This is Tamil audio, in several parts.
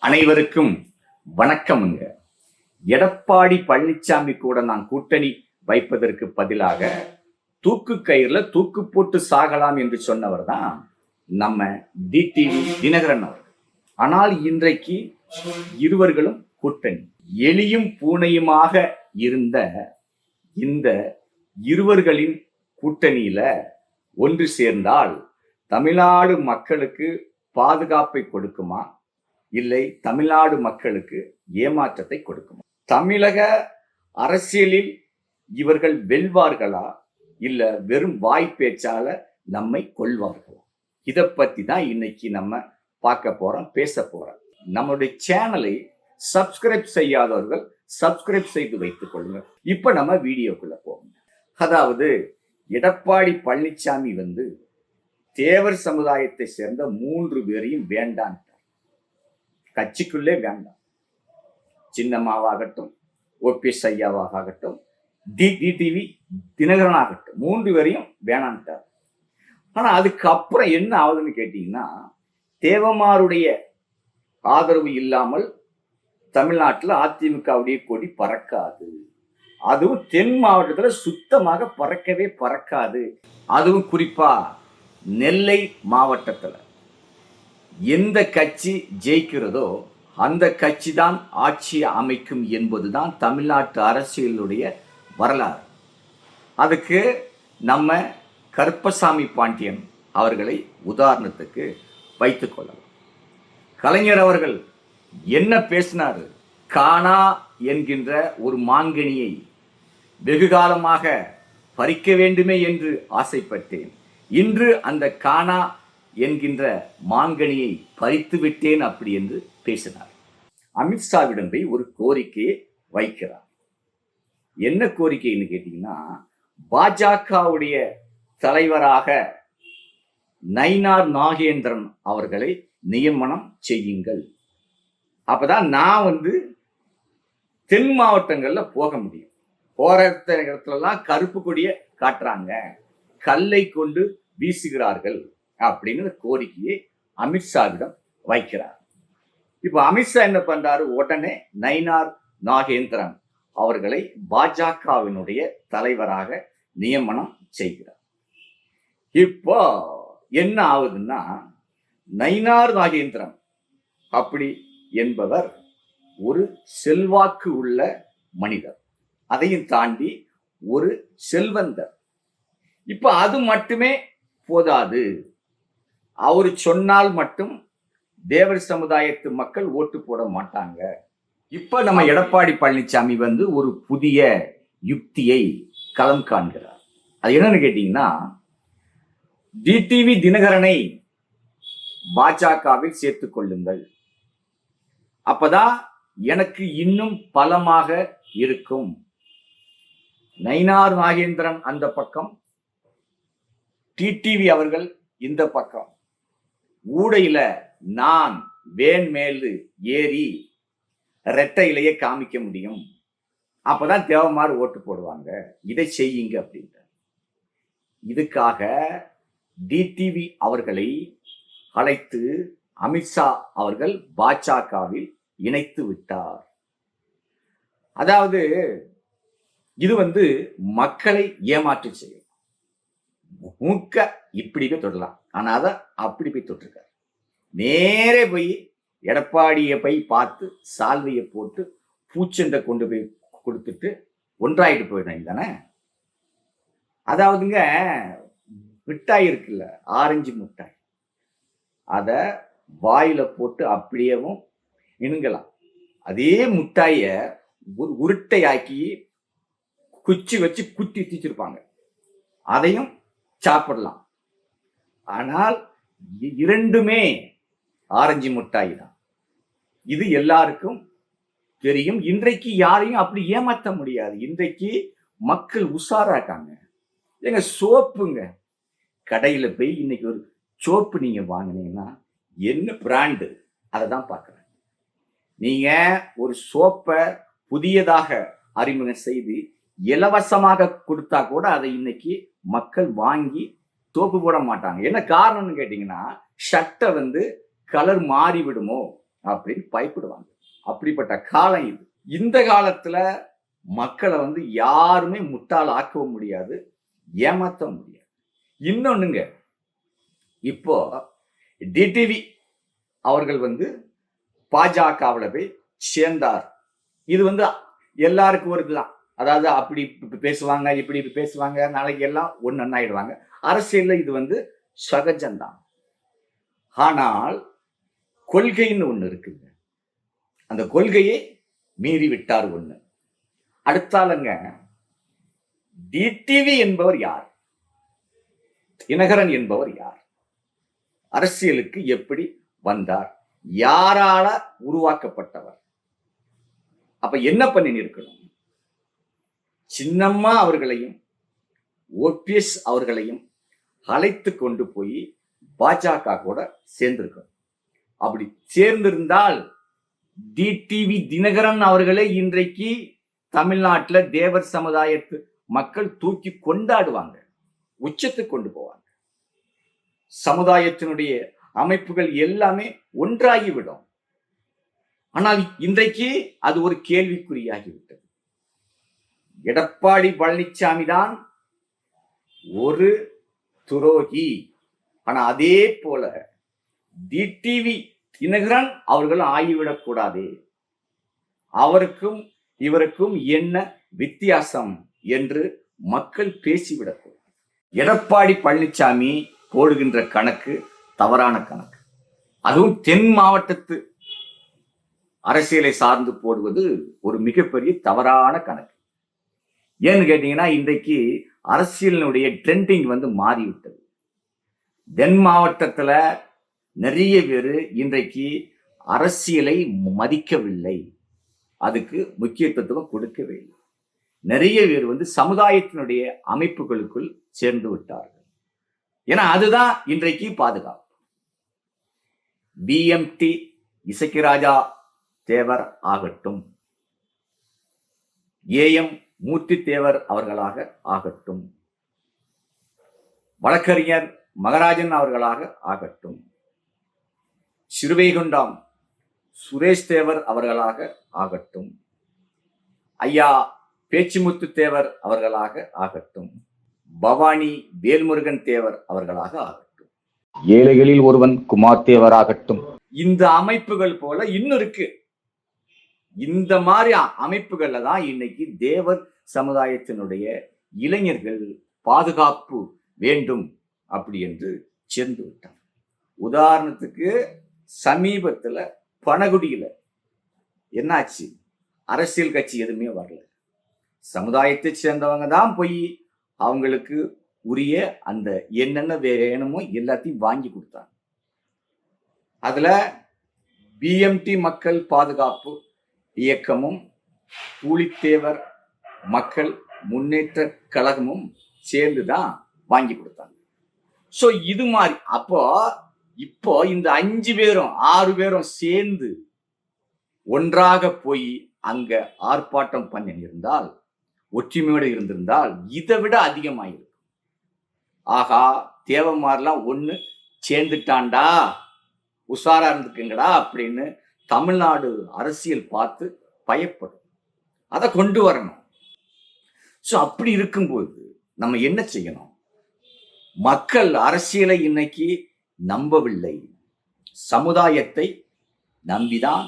அனைவருக்கும் வணக்கமுங்க. எடப்பாடி பழனிசாமி கூட நான் கூட்டணி வைப்பதற்கு பதிலாக தூக்கு கயிறுல தூக்கு போட்டு சாகலாம் என்று சொன்னவர் தான் நம்ம டிடிவி தினகரன் அவர்கள். ஆனால் இன்றைக்கு இருவர்களும் கூட்டணி. எலியும் பூனையுமாக இருந்த இந்த இருவர்களின் கூட்டணியில ஒன்று சேர்ந்தால் தமிழ்நாடு மக்களுக்கு பாதுகாப்பை கொடுக்குமா, இல்லை தமிழ்நாடு மக்களுக்கு ஏமாற்றத்தை கொடுக்குமா? தமிழக அரசியலில் இவர்கள் வெல்வார்களா, இல்ல வெறும் வாய்ப்பேச்சால நம்மை கொள்வார்களா? இதை பத்தி தான் இன்னைக்கு நம்ம பார்க்க போறோம், பேச போறோம். நம்மளுடைய சேனலை சப்ஸ்கிரைப் செய்யாதவர்கள் சப்ஸ்கிரைப் செய்து வைத்துக் கொள்ளுங்க. இப்ப நம்ம வீடியோக்குள்ள போவோம். அதாவது எடப்பாடி பழனிசாமி தேவர் சமுதாயத்தை சேர்ந்த 3 பேரையும் வேண்டாம், கட்சிக்குள்ளே வேண்டாம். சின்னம்மாவாகட்டும், ஓபிஎஸ் ஐயாவாகட்டும், டிடிவி தினகரனாகட்டும், 3 பேரையும் வேணான்ட்டார். ஆனா அதுக்கப்புறம் என்ன ஆகுதுன்னு கேட்டீங்கன்னா, தேவமாருடைய ஆதரவு இல்லாமல் தமிழ்நாட்டில் அதிமுகவுடைய கொடி பறக்காது. அதுவும் தென் மாவட்டத்தில் சுத்தமாக பறக்கவே பறக்காது. அதுவும் குறிப்பா நெல்லை மாவட்டத்தில் எந்த கட்சி ஜெயிக்கிறதோ அந்த கட்சி தான் ஆட்சியை அமைக்கும் என்பதுதான் தமிழ்நாட்டு அரசியலுடைய வரலாறு. அதுக்கு நம்ம கருப்பசாமி பாண்டியன் அவர்களை உதாரணத்துக்கு வைத்துக் கொள்ளலாம். கலைஞர் அவர்கள் என்ன பேசினாரு? காணா என்கின்ற ஒரு மாங்கனியை வெகு காலமாக பறிக்க வேண்டுமே என்று ஆசைப்பட்டேன். இன்று அந்த காணா என்கின்ற மாங்கனியை பறித்து விட்டேன் அப்படி என்று பேசினார். அமித்ஷாவிடம் போய் ஒரு கோரிக்கையை வைக்கிறார். என்ன கோரிக்கைன்னு கேட்டீங்கன்னா, பாஜகவுடைய தலைவராக நயினார் நாகேந்திரன் அவர்களை நியமனம் செய்யுங்கள். அப்பதான் நான் தென் மாவட்டங்கள்ல போக முடியும். போற இடத்துலலாம் கருப்பு கொடியை காட்டுறாங்க, கல்லை கொண்டு வீசுகிறார்கள் அப்படின்னு கோரிக்கையை அமித்ஷாவிடம் வைக்கிறார். இப்ப அமித்ஷா என்ன பண்றாரு? உடனே நயினார் நாகேந்திரன் அவர்களை பாஜகவினுடைய தலைவராக நியமனம் செய்கிறார். இப்போ என்ன ஆகுதுன்னா, நயினார் நாகேந்திரன் அப்படி என்பவர் ஒரு செல்வாக்கு உள்ள மனிதர், அதையும் தாண்டி ஒரு செல்வந்தர். இப்ப அது மட்டுமே போதாது. அவர் சொன்னால் மட்டும் தேவர் சமுதாயத்து மக்கள் ஓட்டு போட மாட்டாங்க. இப்ப நம்ம எடப்பாடி பழனிசாமி ஒரு புதிய யுக்தியை களம் காண்கிறார். அது என்னன்னு கேட்டீங்கன்னா, டிடிவி தினகரனை பாஜகவில் சேர்த்துக் கொள்ளுங்கள், அப்பதான் எனக்கு இன்னும் பலமாக இருக்கும். நயினார் நாகேந்திரன் அந்த பக்கம், டிடிவி அவர்கள் இந்த பக்கம். ஊடையில நான் வேன் மேலு ஏறி ரெட்டை இலையை காமிக்க முடியும், அப்பதான் தேவமாறு ஓட்டு போடுவாங்க. இதை செய்யுங்க அப்படின்ற. இதுக்காக டிடிவி அவர்களை அழைத்து அமித்ஷா அவர்கள் பாஜகவில் இணைத்து விட்டார். அதாவது இது மக்களை ஏமாற்றி செய்யும். மூக்க இப்படி போய் தொடலாம், ஆனா அதை அப்படி போய் தொட்டிருக்கார். நேரே போய் எடப்பாடியை போய் பார்த்து சால்வையை போட்டு பூச்செண்டை கொண்டு போய் கொடுத்துட்டு ஒன்றாயிட்டு போயிடும் தானே. அதாவதுங்க, மிட்டாய் இருக்குல்ல, ஆரஞ்சு மிட்டாய், அதை வாயில போட்டு அப்படியேவும் இணுங்கலாம். அதே முட்டாய ஒரு உருட்டையாக்கி குச்சி வச்சு குத்தி தீச்சிருப்பாங்க, அதையும் சாப்பிடலாம். ஆனால் இரண்டுமே ஆரஞ்சு மிட்டாய் தான். இது எல்லாருக்கும் தெரியும். இன்றைக்கு யாரையும் அப்படி ஏமாற்ற முடியாது. இன்றைக்கு மக்கள் உஷாராக்காங்க. எங்க சோப்புங்க, கடையில போய் இன்னைக்கு ஒரு சோப்பு நீங்க வாங்கினீங்கன்னா என்ன பிராண்டு அதை தான் பார்க்குறேன். நீங்க ஒரு சோப்பை புதியதாக அறிமுகம் செய்து இலவசமாக கொடுத்தா கூட அதை இன்னைக்கு மக்கள் வாங்கி தோப்பு போட மாட்டாங்க. என்ன காரணம்னு கேட்டீங்கன்னா, ஷர்ட்டை கலர் மாறி விடுமோ அப்படின்னு பயப்படுவாங்க. அப்படிப்பட்ட காலம் இது. இந்த காலத்துல மக்களை யாருமே முட்டாள் ஆக்கவும் முடியாது, ஏமாற்றவும் முடியாது. இன்னொன்னுங்க, இப்போ டிடிவி அவர்கள் பாஜகவில் போய் சேர்ந்தார். இது எல்லாருக்கும் ஒரு இதுதான். அதாவது அப்படி பேசுவாங்க, இப்படி பேசுவாங்க, நாளைக்கு எல்லாம் ஒன்னு ஆயிடுவாங்க. அரசியல்ல இது சகஜம்தான். ஆனால் கொள்கைன்னு ஒண்ணு இருக்குங்க. அந்த கொள்கையை மீறி விட்டார் ஒண்ணு. அடுத்தாலங்க, டிடிவி என்பவர் யார்? தினகரன் என்பவர் யார்? அரசியலுக்கு எப்படி வந்தார்? யாரால உருவாக்கப்பட்டவர்? அப்ப என்ன பண்ணி இருக்கணும்? சின்னம்மா அவர்களையும் ஓபிஎஸ் அவர்களையும் அழைத்து கொண்டு போய் பாஜக கூட சேர்ந்திருக்கணும். அப்படி சேர்ந்திருந்தால் டிடிவி தினகரன் அவர்களே இன்றைக்கு தமிழ்நாட்டில் தேவர் சமுதாயத்து மக்கள் தூக்கி கொண்டாடுவாங்க, உச்சத்துக்கு கொண்டு போவாங்க. சமுதாயத்தினுடைய அமைப்புகள் எல்லாமே ஒன்றாகிவிடும். ஆனால் இன்றைக்கு அது ஒரு கேள்விக்குறியாகிவிட்டது. எடப்பாடி பழனிசாமி தான் ஒரு துரோகி. ஆனா அதே போல டிடிவி தினகரன் அவர்களும் ஆகிவிடக் கூடாது. அவருக்கும் இவருக்கும் என்ன வித்தியாசம் என்று மக்கள் பேசிவிடக்கூடாது. எடப்பாடி பழனிசாமி போடுகின்ற கணக்கு தவறான கணக்கு. அதுவும் தென் மாவட்டத்து அரசியலை சார்ந்து போடுவது ஒரு மிகப்பெரிய தவறான கணக்கு. ஏன்னு கேட்டீங்கன்னா, இன்றைக்கு அரசியலினுடைய ட்ரெண்டிங் மாறிவிட்டது. தென் மாவட்டத்துல நிறைய பேர் இன்றைக்கு அரசியலை மதிக்கவில்லை, அதுக்கு முக்கியத்துவம் கொடுக்கவே இல்லை. நிறைய பேர் சமுதாயத்தினுடைய அமைப்புகளுக்குள் சேர்ந்து விட்டார்கள். ஏன்னா அதுதான் இன்றைக்கு பாதுகாப்பு. பிஎம்டி இசக்கிராஜா தேவர் ஆகட்டும், ஏஎம் மூர்த்தி தேவர் அவர்களாக ஆகட்டும், வழக்கறிஞர் மகராஜன் அவர்களாக ஆகட்டும், சிறுவைகுண்டம் சுரேஷ் தேவர் அவர்களாக ஆகட்டும், ஐயா பேச்சுமுத்து தேவர் அவர்களாக ஆகட்டும், பவானி வேல்முருகன் தேவர் அவர்களாக ஆகட்டும், ஏழைகளில் ஒருவன் குமார் தேவர் ஆகட்டும், இந்த அமைப்புகள் போல இன்னும் இருக்கு. இந்த மாதிரி அமைப்புகள்ல தான் இன்னைக்கு தேவர் சமுதாயத்தினுடைய இளைஞர்கள் பாதுகாப்பு வேண்டும் அப்படி என்று சேர்ந்து விட்டார். உதாரணத்துக்கு சமீபத்துல பனகுடியில என்னாச்சு? அரசியல் கட்சி எதுவுமே வரல. சமுதாயத்தை சேர்ந்தவங்க தான் போய் அவங்களுக்கு உரிய அந்த என்னென்ன வேணுமோ எல்லாத்தையும் வாங்கி கொடுத்தாங்க. அதுல பிஎம்டி மக்கள் பாதுகாப்பு இயக்கமும் பூலித்தேவர் மக்கள் முன்னேற்ற கழகமும் சேர்ந்துதான் வாங்கி கொடுத்தாங்க. சோ இது மாதிரி இப்போ இந்த 5 பேரும் 6 பேரும் சேர்ந்து ஒன்றாக போய் அங்க ஆர்ப்பாட்டம் பண்ணி இருந்தால், ஒற்றுமையோடு இருந்திருந்தால் இதை விட அதிகமாயிருக்கும். ஆகா, தேவமாரெல்லாம் ஒண்ணு சேர்ந்துட்டான்டா, உஷாரா இருந்துக்குங்கடா அப்படின்னு தமிழ்நாடு அரசியல் பார்த்து பயப்படும். அதை கொண்டு வரணும். சோ அப்படி இருக்கும்போது நம்ம என்ன செய்யணும்? மக்கள் அரசியலை இன்னைக்கு நம்பவில்லை, சமுதாயத்தை நம்பிதான்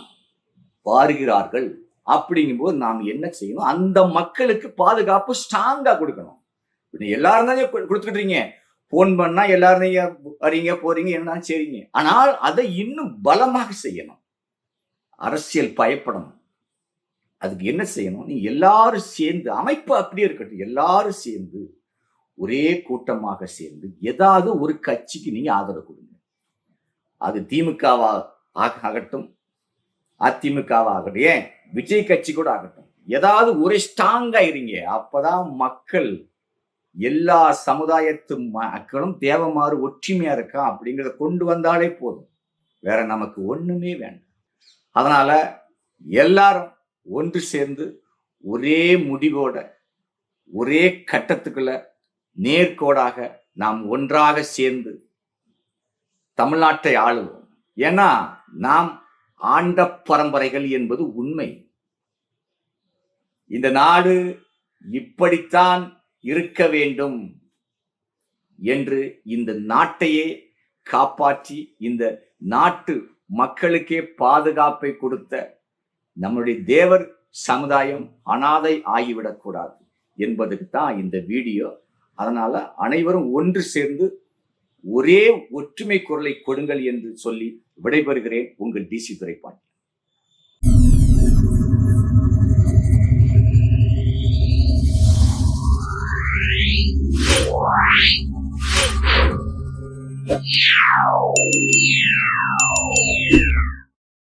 வாருகிறார்கள். அப்படிங்கும்போது நாம் என்ன செய்யணும்? அந்த மக்களுக்கு பாதுகாப்பு ஸ்ட்ராங்கா கொடுக்கணும். எல்லாரும் தான் கொடுத்துக்கிட்டீங்க, போன் பண்ணா எல்லாரும் வரீங்க போறீங்க என்ன சரிங்க. ஆனால் அதை இன்னும் பலமாக செய்யணும். அரசியல் பயப்படணும். அதுக்கு என்ன செய்யணும்? நீ எல்லாரும் சேர்ந்து, அமைப்பு அப்படியே இருக்கட்டும், எல்லாரும் சேர்ந்து ஒரே கூட்டமாக சேர்ந்து ஏதாவது ஒரு கட்சிக்கு நீங்க ஆதரவு கொடுங்க. அது திமுகவா ஆகட்டும், அதிமுகவா ஆகட்டும், ஏன் விஜய் கட்சி கூட ஆகட்டும், ஏதாவது ஒரே ஸ்ட்ராங்கா இருங்க. அப்பதான் மக்கள், எல்லா சமுதாயத்து மக்களும் தேவமாறு ஒற்றுமையா இருக்கா அப்படிங்கிறத கொண்டு வந்தாலே போதும். வேற நமக்கு ஒண்ணுமே வேண்டாம். அதனால எல்லாரும் ஒன்று சேர்ந்து ஒரே முடிவோட ஒரே கட்டத்துக்குள்ள நேர்கோடாக நாம் ஒன்றாக சேர்ந்து தமிழ்நாட்டை ஆளுவோம். ஏன்னா நாம் ஆண்ட பரம்பரைகள் என்பது உண்மை. இந்த நாடு இப்படித்தான் இருக்க வேண்டும் என்று இந்த நாட்டையே காப்பாற்றி இந்த நாட்டு மக்களுக்கே பாதுகாப்பை கொடுத்த நம்முடைய தேவர் சமுதாயம் அனாதை ஆகிவிடக்கூடாது என்பதுக்கு தான் இந்த வீடியோ. அதனால அனைவரும் ஒன்று சேர்ந்து ஒரே ஒற்றுமை குரலை கொடுங்கள் என்று சொல்லி விடைபெறுகிறேன். உங்கள் DC துரைப்பாண்டி.